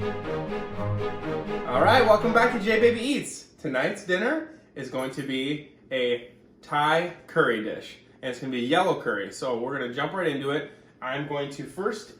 All right, welcome back to J Baby Eats. Tonight's dinner is going to be a Thai curry dish, and it's going to be a yellow curry. So we're going to jump right into it. I'm going to first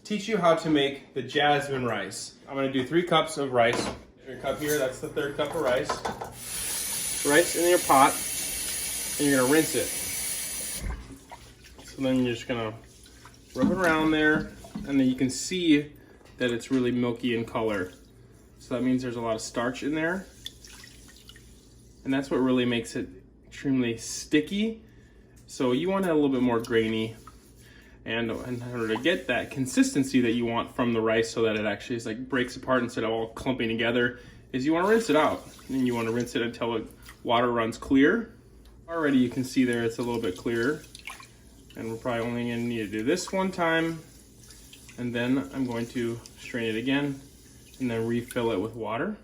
teach you how to make the jasmine rice. I'm going to do 3 cups of rice. Your cup here, that's the 3rd cup of rice. Rice in your pot, and you're going to rinse it. So then you're just going to rub it around there, and then you can see that it's really milky in color. So that means there's a lot of starch in there. And that's what really makes it extremely sticky. So you want it a little bit more grainy. And in order to get that consistency that you want from the rice so that it actually is like breaks apart instead of all clumping together, is you want to rinse it out. And you want to rinse it until the water runs clear. Already you can see there it's a little bit clearer. And we're probably only going to need to do this one time. And then I'm going to strain it again and then refill it with water.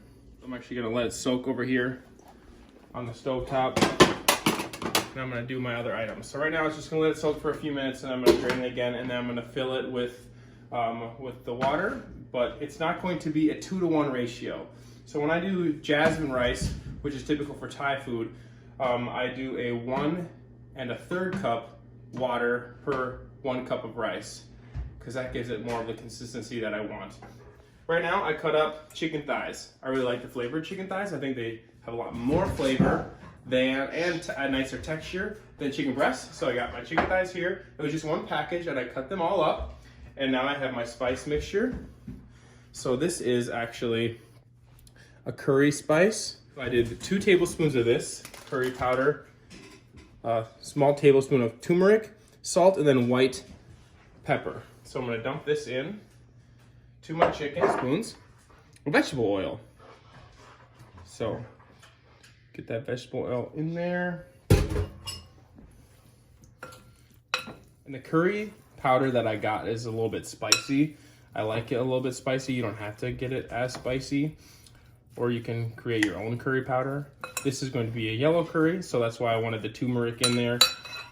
I'm actually going to let it soak over here on the stove top. And I'm going to do my other items. So right now it's just going to let it soak for a few minutes, and I'm going to drain it again, and then I'm going to fill it with the water. But it's not going to be a 2-to-1 ratio. So when I do jasmine rice, which is typical for Thai food, I do a 1 1/3 cup water per 1 cup of rice, because that gives it more of the consistency that I want. Right now I cut up chicken thighs. I really like the flavored chicken thighs. I think they have a lot more flavor and a nicer texture than chicken breasts. So I got my chicken thighs here. It was just 1 package, and I cut them all up. And now I have my spice mixture. So this is actually a curry spice. I did 2 tablespoons of this curry powder, a small tablespoon of turmeric, salt, and then white pepper. So I'm going to dump this in to my chicken spoons with vegetable oil. So get that vegetable oil in there. And the curry powder that I got is a little bit spicy. I like it a little bit spicy. You don't have to get it as spicy, or you can create your own curry powder. This is going to be a yellow curry, so that's why I wanted the turmeric in there,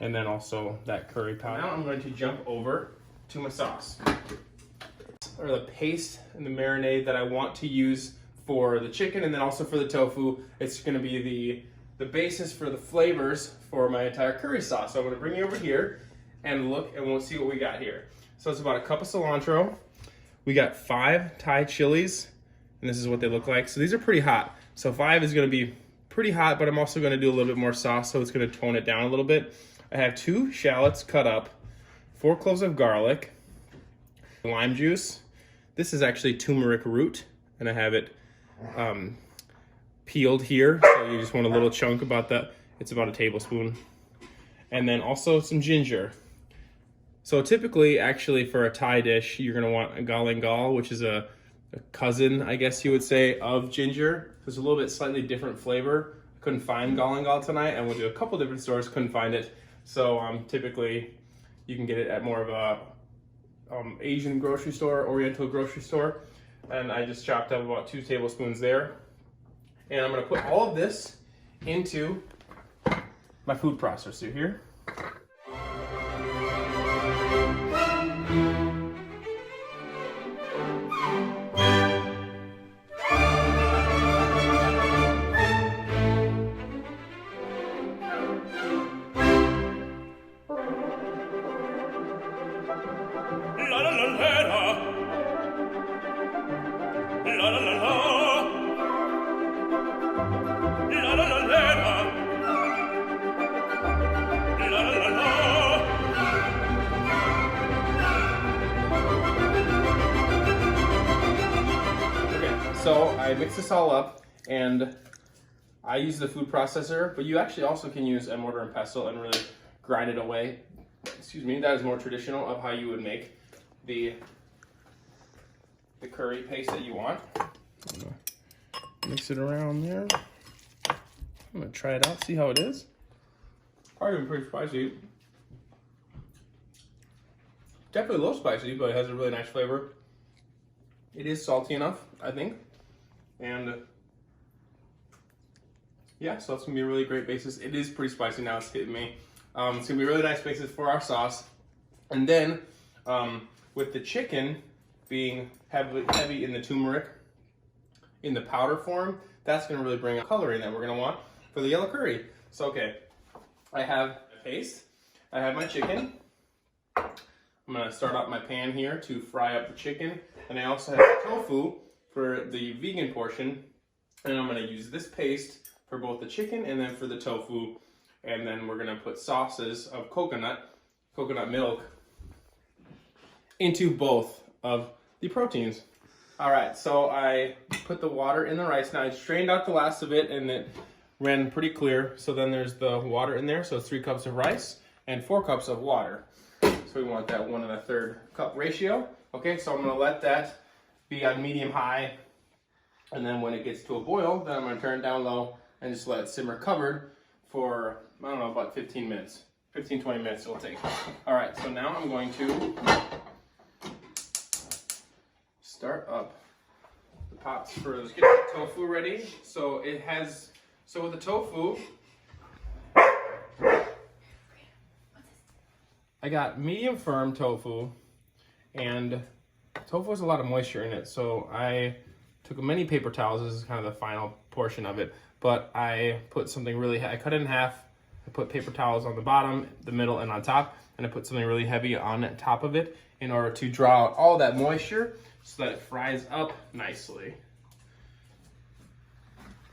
and then also that curry powder. Now I'm going to jump over to my sauce, or the paste and the marinade that I want to use for the chicken and then also for the tofu. It's going to be the basis for the flavors for my entire curry sauce. So I'm going to bring you over here and look, and we'll see what we got here. So it's about a cup of cilantro. We got 5 Thai chilies, and this is what they look like. So these are pretty hot. So 5 is going to be pretty hot, but I'm also going to do a little bit more sauce, so it's going to tone it down a little bit. I have 2 shallots cut up, 4 cloves of garlic, lime juice. This is actually turmeric root, and I have it peeled here. So you just want a little chunk about that. It's about a tablespoon. And then also some ginger. So typically, actually, for a Thai dish, you're gonna want a galangal, which is a cousin, I guess you would say, of ginger. It's a little bit slightly different flavor. I couldn't find galangal tonight. I went to a couple different stores, couldn't find it. So typically, you can get it at more of a Asian grocery store, Oriental grocery store. And I just chopped up about 2 tablespoons there. And I'm gonna put all of this into my food processor here. So I mix this all up, and I use the food processor, but you actually also can use a mortar and pestle and really grind it away. Excuse me, that is more traditional of how you would make the curry paste that you want. I'm gonna mix it around there. I'm gonna try it out, see how it is. Probably been pretty spicy. Definitely a little spicy, but it has a really nice flavor. It is salty enough, I think. And yeah, so that's gonna be a really great basis. It is pretty spicy now, it's hitting me. It's gonna be a really nice basis for our sauce. And then with the chicken, being heavy in the turmeric in the powder form, that's gonna really bring a coloring that we're gonna want for the yellow curry. So, okay, I have a paste, I have my chicken. I'm gonna start up my pan here to fry up the chicken, and I also have tofu for the vegan portion, and I'm gonna use this paste for both the chicken and then for the tofu, and then we're gonna put sauces of coconut milk into both of the proteins. All right, so I put the water in the rice. Now I strained out the last of it and it ran pretty clear. So then there's the water in there. So it's 3 cups of rice and 4 cups of water. So we want that 1 1/3 cup ratio. Okay, so I'm gonna let that be on medium high. And then when it gets to a boil, then I'm gonna turn it down low and just let it simmer covered for, I don't know, about 15 minutes. 15, 20 minutes it'll take. All right, so now I'm going to start up the pots for, let's get the tofu ready. So with the tofu, I got medium firm tofu, and tofu has a lot of moisture in it. So I took many paper towels. This is kind of the final portion of it, but I put something really, I cut it in half. I put paper towels on the bottom, the middle, and on top, and I put something really heavy on top of it in order to draw out all that moisture so that it fries up nicely.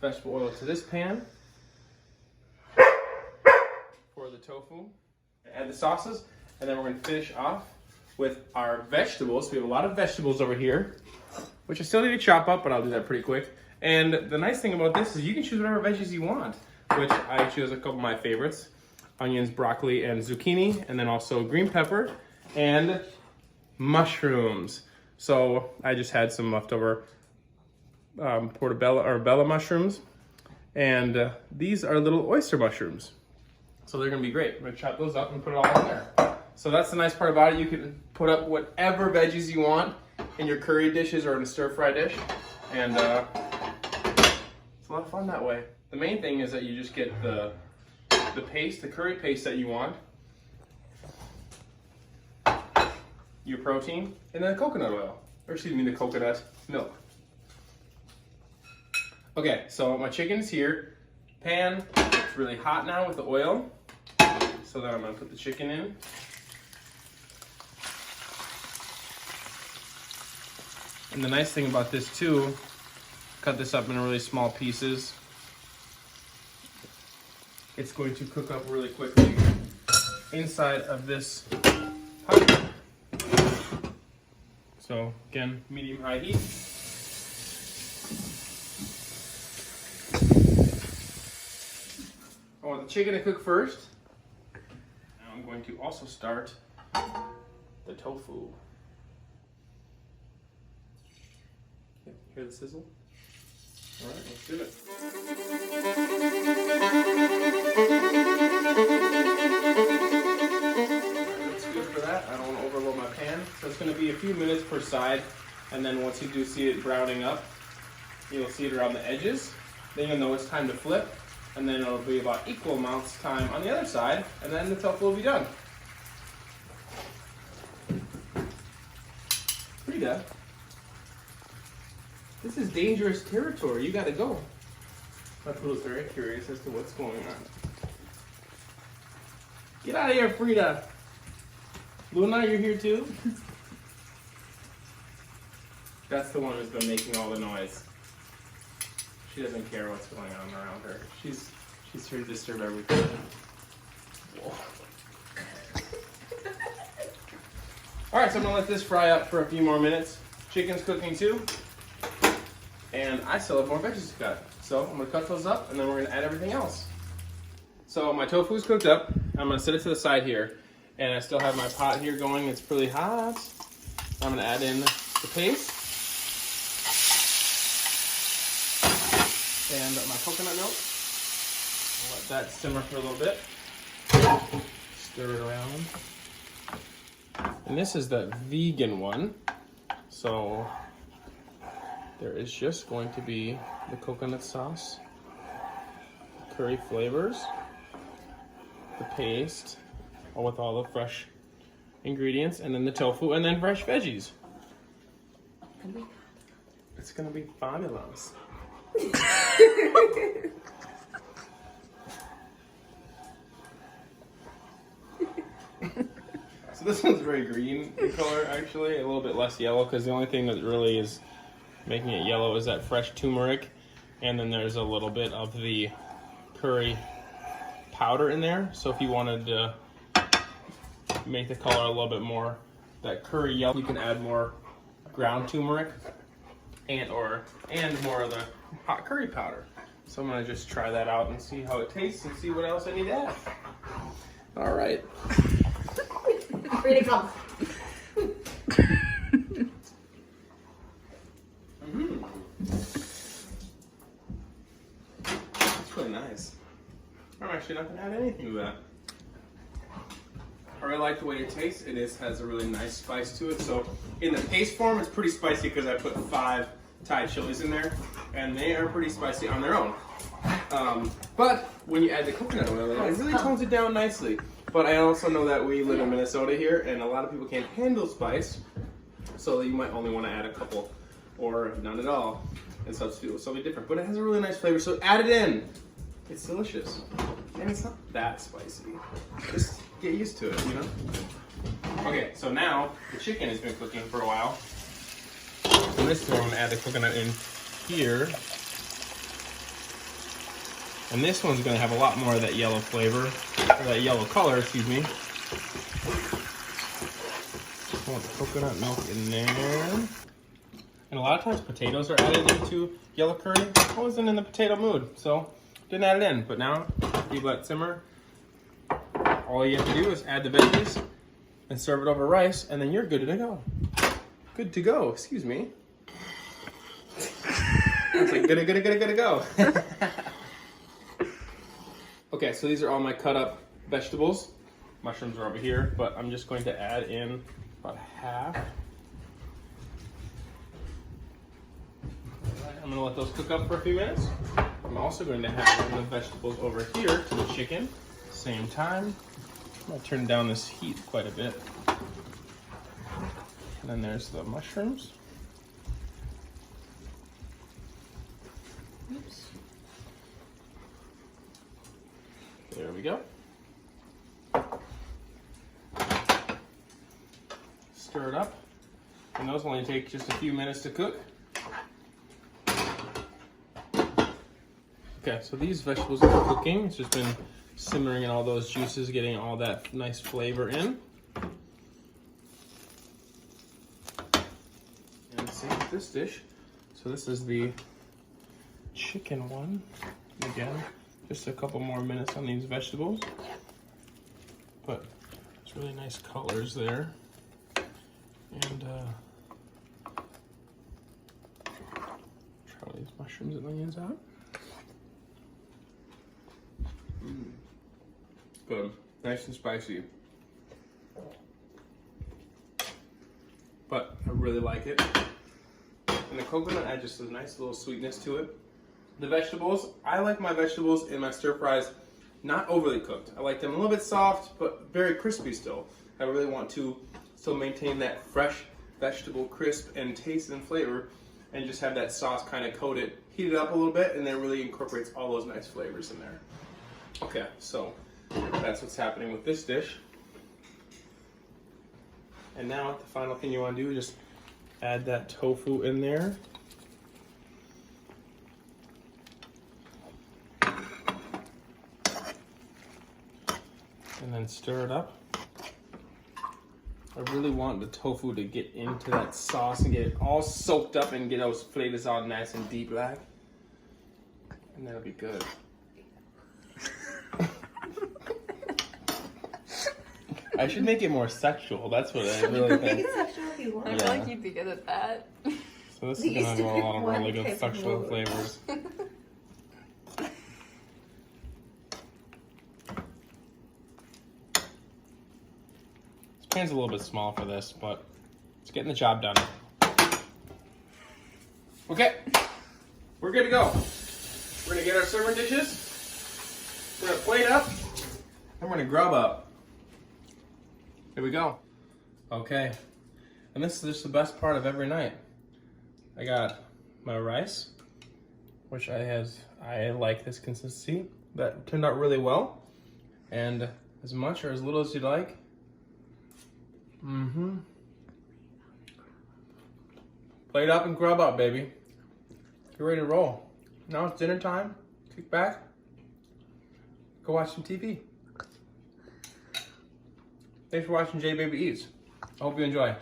Vegetable oil to this pan for the tofu. Add the sauces, and then we're going to finish off with our vegetables. We have a lot of vegetables over here, which I still need to chop up, but I'll do that pretty quick. And the nice thing about this is you can choose whatever veggies you want, which I chose a couple of my favorites: onions, broccoli, and zucchini, and then also green pepper and mushrooms. So I just had some leftover bella mushrooms, and these are little oyster mushrooms. So they're gonna be great. We're gonna chop those up and put it all in there. So that's the nice part about it. You can put up whatever veggies you want in your curry dishes or in a stir-fry dish, and it's a lot of fun that way. The main thing is that you just get the paste, the curry paste that you want, your protein, and then the coconut oil, or excuse me, the coconut milk. Okay, so my chicken's here. Pan, it's really hot now with the oil. So then I'm gonna put the chicken in. And the nice thing about this too, cut this up in really small pieces. It's going to cook up really quickly inside of this pot. So again, medium-high heat. I want the chicken to cook first. Now I'm going to also start the tofu. Yep, hear the sizzle? All right, let's do it. That's good for that. I don't want to overload my pan. So it's going to be a few minutes per side, and then once you do see it browning up, you'll see it around the edges. Then you'll know it's time to flip, and then it'll be about equal amounts of time on the other side, and then the tofu will be done. Frida, this is dangerous territory. You gotta go. My poodle's very curious as to what's going on. Get out of here, Frida. Luna, you're here too? That's the one who's been making all the noise. She doesn't care what's going on around her. She's here to disturb everything. Whoa. Alright, so I'm gonna let this fry up for a few more minutes. Chicken's cooking too. And I still have more veggies to cut. So I'm gonna cut those up and then we're gonna add everything else. So my tofu's cooked up. I'm gonna set it to the side here. And I still have my pot here going. It's pretty hot. I'm gonna add in the paste. And my coconut milk. I'll let that simmer for a little bit. Stir it around. And this is the vegan one. So there is just going to be the coconut sauce, the curry flavors, the paste, all with all the fresh ingredients, and then the tofu, and then fresh veggies. It's gonna be fabulous. So this one's very green in color, actually, a little bit less yellow, because the only thing that really is making it yellow is that fresh turmeric, and then there's a little bit of the curry powder in there. So if you wanted to make the color a little bit more that curry yellow, you can add more ground turmeric and more of the hot curry powder. So I'm gonna just try that out and see how it tastes and see what else I need to add. All right. Ready to come. That's really nice. I'm actually not gonna add anything to that. I really like the way it tastes. It has a really nice spice to it. So in the paste form, it's pretty spicy because I put 5 Thai chilies in there, and they are pretty spicy on their own. But when you add the coconut oil, it really tones it down nicely. But I also know that we live in Minnesota here, and a lot of people can't handle spice, so you might only want to add a couple or none at all and substitute with something different. But it has a really nice flavor, so add it in. It's delicious, and it's not that spicy. Just get used to it, you know? Okay, so now the chicken has been cooking for a while. And this time I'm gonna add the coconut in here. And this one's gonna have a lot more of that yellow flavor, or that yellow color, excuse me. I want the coconut milk in there. And a lot of times potatoes are added into yellow curry. I wasn't in the potato mood, so didn't add it in. But now, you let it simmer. All you have to do is add the veggies and serve it over rice, and then you're good to go. Good to go, excuse me. It's like good to go. Okay, so these are all my cut up vegetables. Mushrooms are over here, but I'm just going to add in about half. I'm gonna let those cook up for a few minutes. I'm also going to have the vegetables over here to the chicken. Same time. I'm gonna turn down this heat quite a bit. And then there's the mushrooms. Oops. There we go. Stir it up. And those only take just a few minutes to cook. Okay, so these vegetables are cooking. It's just been simmering in all those juices, getting all that nice flavor in. And same with this dish. So this is the chicken one. Again, just a couple more minutes on these vegetables. But it's really nice colors there. And try these mushrooms and onions out. Good. Nice and spicy. But I really like it. And the coconut adds just a nice little sweetness to it. The vegetables, I like my vegetables in my stir fries not overly cooked. I like them a little bit soft, but very crispy still. I really want to still maintain that fresh vegetable crisp and taste and flavor, and just have that sauce kind of coat it, heat it up a little bit, and then really incorporates all those nice flavors in there. Okay, so that's what's happening with this dish. And now the final thing you want to do is just add that tofu in there. And then stir it up. I really want the tofu to get into that sauce and get it all soaked up and get those flavors all nice and deep like. And that'll be good. I should make it more sexual. That's what I really think. Make it sexual if you want. I feel like you'd be good at that. So this is gonna have a lot of really good sexual flavors. This pan's a little bit small for this, but it's getting the job done. Okay, we're good to go. We're gonna get our serving dishes. We're gonna plate up, and we're gonna grub up. Here we go. Okay, and this is just the best part of every night. I got my rice, which I like this consistency. That turned out really well. And as much or as little as you like. Plate up and grub up, baby. Get ready to roll. Now it's dinner time. Kick back. Go watch some TV. Thanks for watching J Baby Eats. I hope you enjoy.